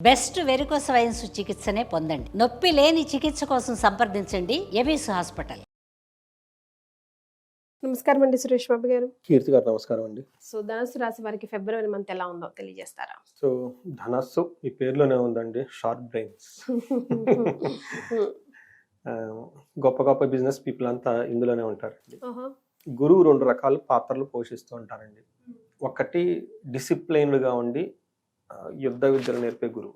Best varicose wines చికిత్సనే పొందండి. నొప్పి లేని చికిత్స కోసం సంప్రదించండి ఎబిస్ హాస్పిటల్. నమస్కారం అండి సురేష్ బాబు గారు. కీర్తి గారు నమస్కారం అండి. సో ధనస్సు రాశి వారికి ఫిబ్రవరి మంత్ ఎలా ఉందో తెలియజేస్తారా? సో ధనస్సు ఈ పేరులోనే ఉందండి, షార్ప్ బ్రెయిన్స్. గొప్ప గొప్ప బిజినెస్ పీపుల్ అంతా ఇందులోనే ఉంటారండి. గురువు రెండు రకాల పాత్రలు పోషిస్తూ ఉంటారండి. ఒకటి డిసిప్లైన్డ్గా ఉండి యుద్ధ విద్యలు నేర్పే గురువు,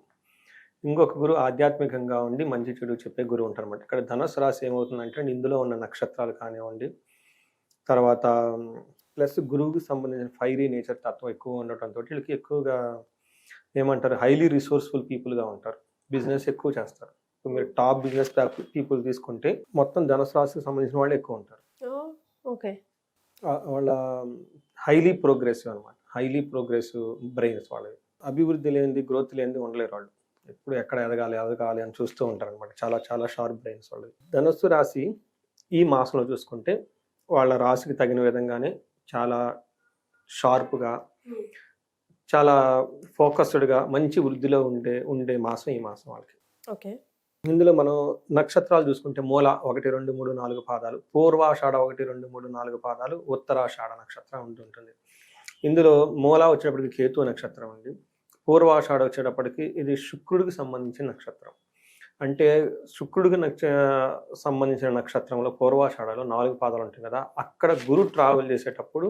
ఇంకొక గురువు ఆధ్యాత్మికంగా ఉండి మంచి చెడు చెప్పే గురువు ఉంటారు అన్నమాట. ఇక్కడ ధనుసు రాశి ఏమవుతుందంటే ఇందులో ఉన్న నక్షత్రాలు కానివ్వండి, తర్వాత ప్లస్ గురువుకి సంబంధించిన ఫైరీ నేచర్ తత్వం ఎక్కువ ఉండటంతో వీళ్ళకి ఎక్కువగా ఏమంటారు, హైలీ రిసోర్స్ఫుల్ పీపుల్గా ఉంటారు. బిజినెస్ ఎక్కువ చేస్తారు. మీరు టాప్ బిజినెస్ పీపుల్ తీసుకుంటే మొత్తం ధనుసు రాశికి సంబంధించిన వాళ్ళు ఎక్కువ ఉంటారు. ఓకే, వాళ్ళ హైలీ ప్రోగ్రెసివ్ అనమాట, హైలీ ప్రోగ్రెసివ్ బ్రెయిన్స్ వాళ్ళవి. అభివృద్ధి లేనిది, గ్రోత్ లేనిది ఉండలేరు వాళ్ళు. ఎప్పుడు ఎక్కడ ఎదగాలి అని చూస్తూ ఉంటారు అనమాట. చాలా చాలా షార్ప్ బ్రెయిన్స్ వాళ్ళు. ధనుస్సు రాశి ఈ మాసంలో చూసుకుంటే వాళ్ళ రాశికి తగిన విధంగానే చాలా షార్ప్గా, చాలా ఫోకస్డ్గా, మంచి వృద్ధిలో ఉండే మాసం ఈ మాసం వాళ్ళకి. ఓకే, ఇందులో మనం నక్షత్రాలు చూసుకుంటే మూల 1, 2, 3, 4 పాదాలు, పూర్వాషాఢ 1, 2, 3, 4 పాదాలు, ఉత్తరాషాఢ నక్షత్రం ఉంటుంటుంది. ఇందులో మూల వచ్చేటప్పటికి కేతు నక్షత్రం ఉంది. పూర్వాషాఢ వచ్చేటప్పటికి ఇది శుక్రుడికి సంబంధించిన నక్షత్రం. అంటే శుక్రుడికి సంబంధించిన నక్షత్రంలో పూర్వాషాఢలో 4 పాదాలు ఉంటాయి కదా, అక్కడ గురు ట్రావెల్ చేసేటప్పుడు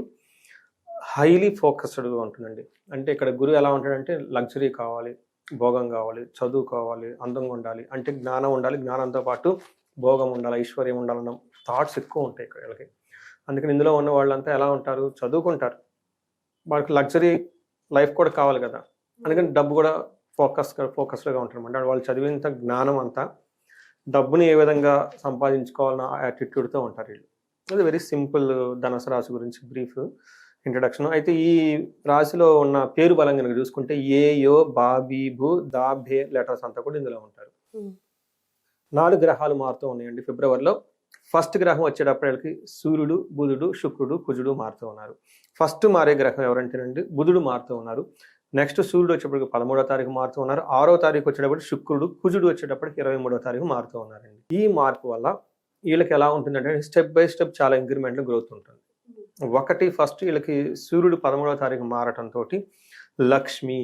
హైలీ ఫోకస్డ్గా ఉంటుందండి. అంటే ఇక్కడ గురువు ఎలా ఉంటాడంటే లగ్జరీ కావాలి, భోగం కావాలి, చదువు కావాలి, అందంగా ఉండాలి, అంటే జ్ఞానం ఉండాలి, జ్ఞానంతో పాటు భోగం ఉండాలి, ఐశ్వర్యం ఉండాలన్న థాట్స్ ఎక్కువ ఉంటాయి ఇక్కడ వీళ్ళకి. అందుకని ఇందులో ఉన్న వాళ్ళంతా ఎలా ఉంటారు, చదువుకుంటారు, వాళ్ళకి లగ్జరీ లైఫ్ కూడా కావాలి కదా, అందుకని డబ్బు కూడా ఫోకస్డ్గా ఉంటారు అన్నమాట. వాళ్ళు చదివినంత జ్ఞానం అంతా డబ్బుని ఏ విధంగా సంపాదించుకోవాలన్న యాటిట్యూడ్తో ఉంటారు వీళ్ళు. అది వెరీ సింపుల్ ధనుసు రాశి గురించి బ్రీఫ్ ఇంట్రడక్షన్. అయితే ఈ రాశిలో ఉన్న పేరు బలం కనుక చూసుకుంటే ఏ, యో, బా, బీ, భూ, దా, భే లెటర్స్ అంతా కూడా ఇందులో ఉంటారు. 4 గ్రహాలు మారుతూ ఉన్నాయండి ఫిబ్రవరిలో. ఫస్ట్ గ్రహం వచ్చేటప్పటికి సూర్యుడు, బుధుడు, శుక్రుడు, కుజుడు మారుతూ ఉన్నారు. ఫస్ట్ మారే గ్రహం ఎవరంటేనండి బుధుడు మారుతూ ఉన్నారు. నెక్స్ట్ సూర్యుడు వచ్చేటప్పటికి 13వ తారీఖు మారుతూ ఉన్నారు. 6వ తారీఖు వచ్చేటప్పటికి శుక్రుడు, కుజుడు వచ్చేటప్పటికి 23వ తారీఖు మారుతూ ఉన్నారండి. ఈ మార్పు వల్ల వీళ్ళకి ఎలా ఉంటుందంటే స్టెప్ బై స్టెప్ చాలా ఇంక్రిమెంటల్ గ్రోత్ ఉంటుంది. ఒకటి, ఫస్ట్ వీళ్ళకి సూర్యుడు 13వ తారీఖు మారటంతో లక్ష్మి,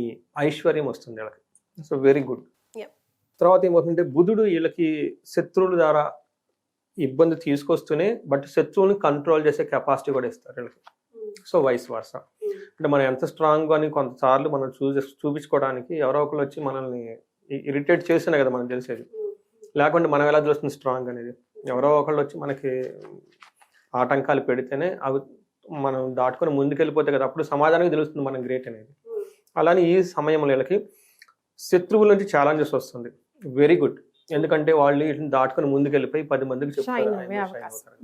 ఐశ్వర్యం వస్తుంది వీళ్ళకి. So very good. తర్వాత ఏమవుతుందంటే బుధుడు వీళ్ళకి శత్రువుల ద్వారా ఇబ్బంది తీసుకొస్తూనే బట్ శత్రువుని కంట్రోల్ చేసే కెపాసిటీ కూడా ఇస్తారు వీళ్ళకి. So vice versa. అంటే మనం ఎంత స్ట్రాంగ్ అని కొంతసార్లు మనం చూపించుకోవడానికి ఎవరో ఒకరు వచ్చి మనల్ని ఇరిటేట్ చేసినా కదా మనం తెలిసేది, లేకుంటే మనం ఎలా చూస్తుంది స్ట్రాంగ్ అనేది. ఎవరో ఒకళ్ళు వచ్చి మనకి ఆటంకాలు పెడితేనే అవి మనం దాటుకొని ముందుకెళ్ళిపోతే కదా అప్పుడు సమాజానికి తెలుస్తుంది మనం గ్రేట్ అనేది. అలానే ఈ సమయంలో వీళ్ళకి శత్రువుల నుంచి ఛాలెంజెస్ వస్తుంది. వెరీ గుడ్, ఎందుకంటే వాళ్ళు వీటిని దాటుకొని ముందుకెళ్ళిపోయి 10 మందికి చెప్తారు.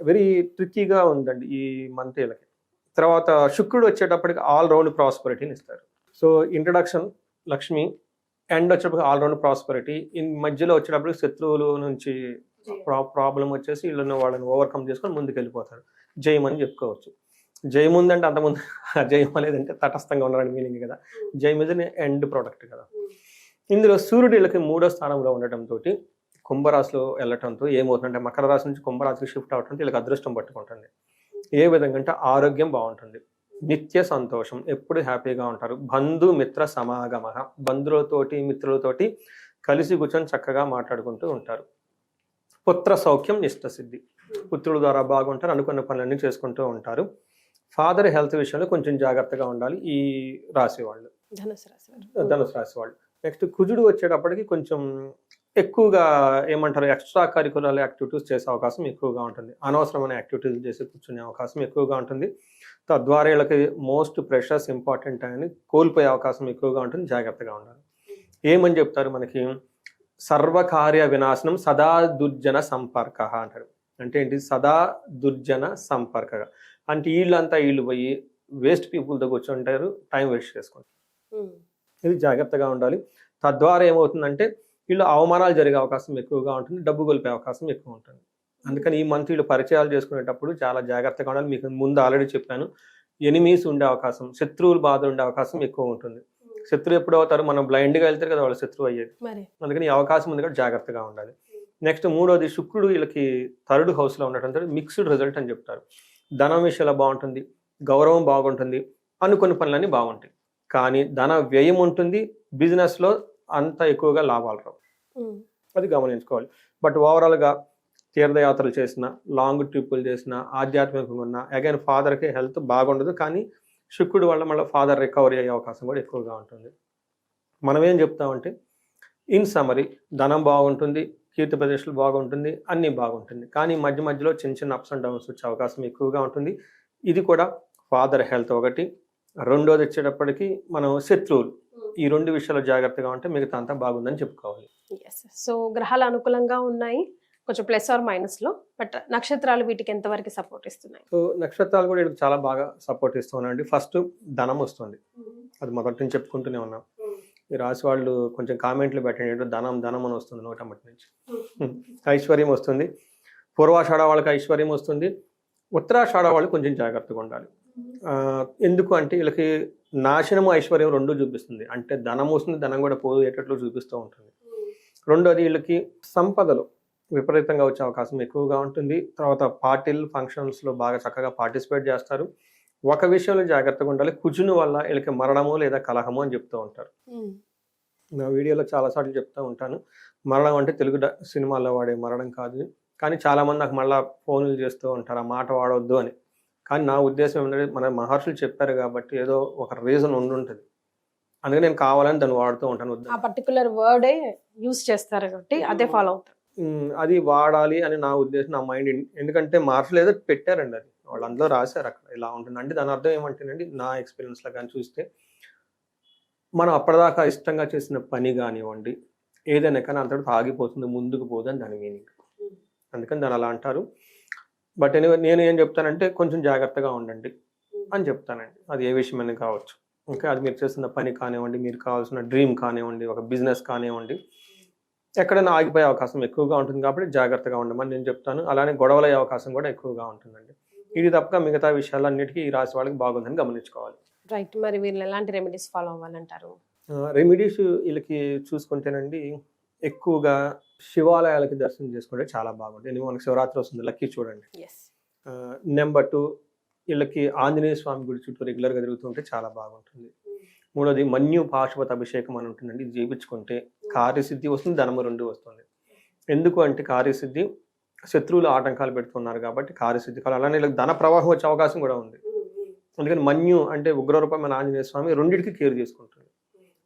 వెరీ ట్రిక్కీగా ఉందండి ఈ మంత్ వీళ్ళకి. తర్వాత శుక్రుడు వచ్చేటప్పటికి ఆల్ రౌండ్ ప్రాస్పరిటీని ఇస్తారు. సో ఇంట్రడక్షన్ లక్ష్మి, ఎండ్ వచ్చేటప్పటికి ఆల్ రౌండ్ ప్రాస్పరిటీ. మధ్యలో వచ్చేటప్పటికి శత్రువుల నుంచి ప్రాబ్లం వచ్చేసి వీళ్ళని వాళ్ళని ఓవర్కమ్ చేసుకొని ముందుకు వెళ్ళిపోతారు. జయం అని చెప్పుకోవచ్చు. జయం ఉందంటే అంతకుముందు జయం లేదంటే తటస్థంగా ఉన్నారని మీనింగ్ కదా. జయం ఇది ఎండ్ ప్రోడక్ట్ కదా. ఇందులో సూర్యుడు వీళ్ళకి 3వ స్థానంలో ఉండటంతో కుంభరాశిలో వెళ్ళటంతో ఏమవుతుందంటే మకర రాశి నుంచి కుంభరాశికి షిఫ్ట్ అవటంతో వీళ్ళకి అదృష్టం పట్టుకుంటుంది. ఏ విధంగా అంటే ఆరోగ్యం బాగుంటుంది, నిత్య సంతోషం, ఎప్పుడు హ్యాపీగా ఉంటారు, బంధు మిత్ర సమాగమ, బంధువులతోటి మిత్రులతోటి కలిసి కూర్చొని చక్కగా మాట్లాడుకుంటూ ఉంటారు. పుత్ర సౌఖ్యం, నిష్టసిద్ధి, పుత్రుల ద్వారా బాగుంటారు, అనుకున్న పనులన్నీ చేసుకుంటూ ఉంటారు. ఫాదర్ హెల్త్ విషయంలో కొంచెం జాగ్రత్తగా ఉండాలి ఈ రాశి వాళ్ళు, ధనుసు రాశి వాళ్ళు. నెక్స్ట్ కుజుడు వచ్చేటప్పటికి కొంచెం ఎక్కువగా ఏమంటారు, ఎక్స్ట్రా కరికులర్ యాక్టివిటీస్ చేసే అవకాశం ఎక్కువగా ఉంటుంది, అనవసరమైన యాక్టివిటీస్ చేసి కూర్చునే అవకాశం ఎక్కువగా ఉంటుంది. తద్వారా వీళ్ళకి మోస్ట్ ప్రెషస్ ఇంపార్టెంట్ అని కోల్పోయే అవకాశం ఎక్కువగా ఉంటుంది. జాగ్రత్తగా ఉండాలి. ఏమని చెప్తారు మనకి, సర్వకార్య వినాశనం సదా దుర్జన సంపర్క అంటారు. అంటే ఏంటి, సదా దుర్జన సంపర్క అంటే వీళ్ళు పోయి వేస్ట్ పీపుల్తో కూర్చుంటారు, టైం వేస్ట్ చేసుకుంటారు. ఇది జాగ్రత్తగా ఉండాలి. తద్వారా ఏమవుతుందంటే వీళ్ళు అవమానాలు జరిగే అవకాశం ఎక్కువగా ఉంటుంది, డబ్బు కోల్పోయే అవకాశం ఎక్కువ ఉంటుంది. అందుకని ఈ మంత్ వీళ్ళు పరిచయాలు చేసుకునేటప్పుడు చాలా జాగ్రత్తగా ఉండాలి. మీకు ముందు ఆల్రెడీ చెప్పాను, ఎనిమీస్ ఉండే అవకాశం, శత్రువులు బాధ ఉండే అవకాశం ఎక్కువ ఉంటుంది. శత్రువు ఎప్పుడు అవుతారు, మనం బ్లైండ్గా వెళ్తారు కదా వాళ్ళు శత్రువు అయ్యేది. మరి అందుకని ఈ అవకాశం ఉంది కాబట్టి జాగ్రత్తగా ఉండాలి. నెక్స్ట్ మూడోది, శుక్రుడు వీళ్ళకి థర్డ్ హౌస్లో ఉండటంతో మిక్స్డ్ రిజల్ట్ అని చెప్తారు. ధనం విషయంలో బాగుంటుంది, గౌరవం బాగుంటుంది, అనుకున్న పనులన్నీ బాగుంటాయి. కానీ ధన వ్యయం ఉంటుంది, బిజినెస్లో అంత ఎక్కువగా లాభాలు రావు, అది గమనించుకోవాలి. బట్ ఓవరాల్గా తీర్థయాత్రలు చేసిన, లాంగ్ ట్రిప్పులు చేసిన, ఆధ్యాత్మికంగా ఉన్న, అగైన్ ఫాదర్కి హెల్త్ బాగుండదు. కానీ శుక్రుడు వల్ల మళ్ళీ ఫాదర్ రికవరీ అయ్యే అవకాశం కూడా ఎక్కువగా ఉంటుంది. మనం ఏం చెప్తామంటే ఇన్ సమరీ, ధనం బాగుంటుంది, కీర్తి ప్రదేశాలు బాగుంటుంది, అన్నీ బాగుంటుంది. కానీ మధ్య మధ్యలో చిన్న చిన్న అప్స్ అండ్ డౌన్స్ వచ్చే అవకాశం ఎక్కువగా ఉంటుంది. ఇది కూడా ఫాదర్ హెల్త్ ఒకటి. రెండోది వచ్చేటప్పటికి మనం శత్రువులు, ఈ రెండు విషయాలు జాగ్రత్తగా ఉంటే మిగతా అంతా బాగుందని చెప్పుకోవాలి. సో గ్రహాలు అనుకూలంగా ఉన్నాయి, కొంచెం ప్లస్ ఆర్ మైనస్ లో. బట్ నక్షత్రాలు వీటికి ఎంతవరకు సపోర్ట్ ఇస్తున్నాయి? సో నక్షత్రాలు కూడా వీళ్ళకి చాలా బాగా సపోర్ట్ ఇస్తున్నాయండి. ఫస్ట్ ధనం వస్తుంది, అది మొదటి నుంచి చెప్పుకుంటూనే ఉన్నాం. ఈ రాశి వాళ్ళు కొంచెం కామెంట్లు పెట్టండి, ధనం ధనం అని వస్తుంది నోటమ్మటి నుంచి. ఐశ్వర్యం వస్తుంది, పూర్వాషాఢ వాళ్ళకి ఐశ్వర్యం వస్తుంది, ఉత్తరాషాఢ వాళ్ళు కొంచెం జాగ్రత్తగా ఉండాలి. ఎందుకు అంటే వీళ్ళకి నాశనము ఐశ్వర్యం రెండు చూపిస్తుంది. అంటే ధనం వస్తుంది, ధనం కూడా పోయేటట్లు చూపిస్తూ ఉంటుంది. రెండోది, వీళ్ళకి సంపదలు విపరీతంగా వచ్చే అవకాశం ఎక్కువగా ఉంటుంది. తర్వాత పార్టీలు ఫంక్షన్స్లో బాగా చక్కగా పార్టిసిపేట్ చేస్తారు. ఒక విషయంలో జాగ్రత్తగా ఉండాలి, కుజుని వల్ల వీళ్ళకి మరణము లేదా కలహము అని చెప్తూ ఉంటారు. నా వీడియోలో చాలాసార్లు చెప్తూ ఉంటాను, మరణం అంటే తెలుగు సినిమాల్లో వాడే మరణం కాదు. కానీ చాలామంది నాకు మళ్ళీ ఫోన్లు చేస్తూ ఉంటారు ఆ మాట వాడవద్దు అని. కానీ నా ఉద్దేశం ఏంటంటే మన మహర్షులు చెప్పారు కాబట్టి ఏదో ఒక రీజన్ ఉండుంటుంది, అందుకే నేను కావాలని దాన్ని వాడుతూ ఉంటాను. ఆ పర్టికులర్ వర్డే యూజ్ చేస్తారు కాబట్టి అదే ఫాలో అవుతారు. అది వాడాలి అని నా ఉద్దేశం, నా మైండ్. ఎందుకంటే మహర్షులు ఏదో పెట్టారండి, అది వాళ్ళు అందులో రాశారు అక్కడ ఇలా ఉంటుంది. అంటే దాని అర్థం ఏమంటేనండి, నా ఎక్స్పీరియన్స్లో కానీ చూస్తే మనం అప్పటిదాకా ఇష్టంగా చేసిన పని కానివ్వండి, ఏదైనా కానీ అంతటితో ఆగిపోతుంది, ముందుకు పోదని దాని మీనింగ్. అందుకని దాన్ని అలా అంటారు. బట్ నేను ఏం చెప్తానంటే కొంచెం జాగ్రత్తగా ఉండండి అని చెప్తానండి. అది ఏ విషయమైనా కావచ్చు. ఓకే, అది మీరు చేస్తున్న పని కానివ్వండి, మీరు కావాల్సిన డ్రీమ్ కానివ్వండి, ఒక బిజినెస్ కానివ్వండి, ఎక్కడైనా ఆగిపోయే అవకాశం ఎక్కువగా ఉంటుంది కాబట్టి జాగ్రత్తగా ఉండమని నేను చెప్తాను. అలానే గొడవలయ్యే అవకాశం కూడా ఎక్కువగా ఉంటుందండి. ఇది తప్పక మిగతా విషయాలన్నిటికీ ఈ రాశి వాళ్ళకి బాగుందని గమనించుకోవాలి. రైట్. మరి వీళ్ళు ఎలాంటి రెమెడీస్ ఫాలో అవ్వాలంటారు? రెమెడీస్ వీళ్ళకి చూసుకుంటేనండి, ఎక్కువగా శివాలయాలకి దర్శనం చేసుకుంటే చాలా బాగుంటుంది. ఎందుకంటే మనకి శివరాత్రి వస్తుంది, లక్కీ చూడండి. నెంబర్ 2, వీళ్ళకి ఆంజనేయ స్వామి గుడి చుట్టూ రెగ్యులర్గా తిరుగుతుంటే చాలా బాగుంటుంది. మూడోది, మన్యు పాశుపత అభిషేకం అని ఉంటుందండి. ఇది చేయించుకుంటే కార్యసిద్ధి వస్తుంది, ధనము రెండు వస్తుంది. ఎందుకు అంటే కార్యసిద్ధి, శత్రువులు ఆటంకాలు పెడుతున్నారు కాబట్టి కార్యసిద్ధి కావాలి. అలానే వీళ్ళకి ధన ప్రవాహం వచ్చే అవకాశం కూడా ఉంది. అందుకని మన్యు అంటే ఉగ్రరూపమైన ఆంజనేయ స్వామి రెండింటికి కేర్ చేసుకుంటుంది.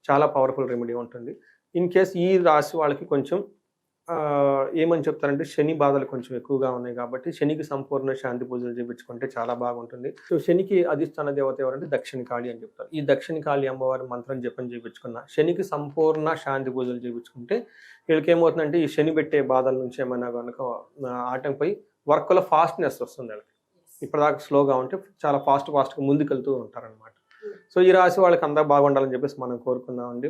చాలా పవర్ఫుల్ రెమెడీ ఉంటుంది. ఇన్ కేస్ ఈ రాశి వాళ్ళకి కొంచెం ఏమని చెప్తారంటే శని బాధలు కొంచెం ఎక్కువగా ఉన్నాయి కాబట్టి శనికి సంపూర్ణ శాంతి పూజలు చేయించుకుంటే చాలా బాగుంటుంది. సో శనికి అధిష్టాన దేవత ఎవరంటే దక్షిణ కాళి అని చెప్తారు. ఈ దక్షిణ కాళి అమ్మవారి మంత్రం జపం చేయించుకున్న, శనికి సంపూర్ణ శాంతి పూజలు చేయించుకుంటే వీళ్ళకి ఏమవుతుందంటే ఈ శని పెట్టే బాధల నుంచి ఏమైనా కనుక ఆటంపై వర్క్లో ఫాస్ట్నెస్ వస్తుంది. వాళ్ళకి ఇప్పటిదాకా స్లోగా ఉంటే చాలా ఫాస్ట్గా ముందుకెళ్తూ ఉంటారనమాట. సో ఈ రాశి వాళ్ళకి అంతా బాగుండాలని చెప్పేసి మనం కోరుకుందామండి.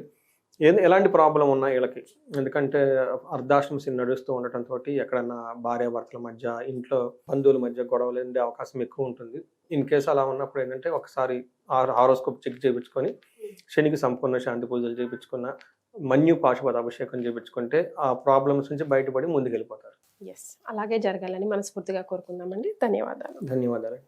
ఎలాంటి ప్రాబ్లం ఉన్నా వీళ్ళకి, ఎందుకంటే అర్ధాశ్రమ శని నడుస్తూ ఉండటంతో ఎక్కడన్నా భార్యాభర్తల మధ్య, ఇంట్లో బంధువుల మధ్య గొడవలు ఉండే అవకాశం ఎక్కువ ఉంటుంది. ఇన్ కేసు అలా ఉన్నప్పుడు ఏంటంటే ఒకసారి హారోస్కోప్ చెక్ చేయించుకొని శనికి సంపూర్ణ శాంతి పూజలు చేయించుకున్న, మన్యు పాశుపత అభిషేకం చేయించుకుంటే ఆ ప్రాబ్లమ్స్ నుంచి బయటపడి ముందుకు వెళ్ళిపోతారు. అలాగే జరగాలని మనస్ఫూర్తిగా కోరుకుందామండి. ధన్యవాదాలు. ధన్యవాదాలు.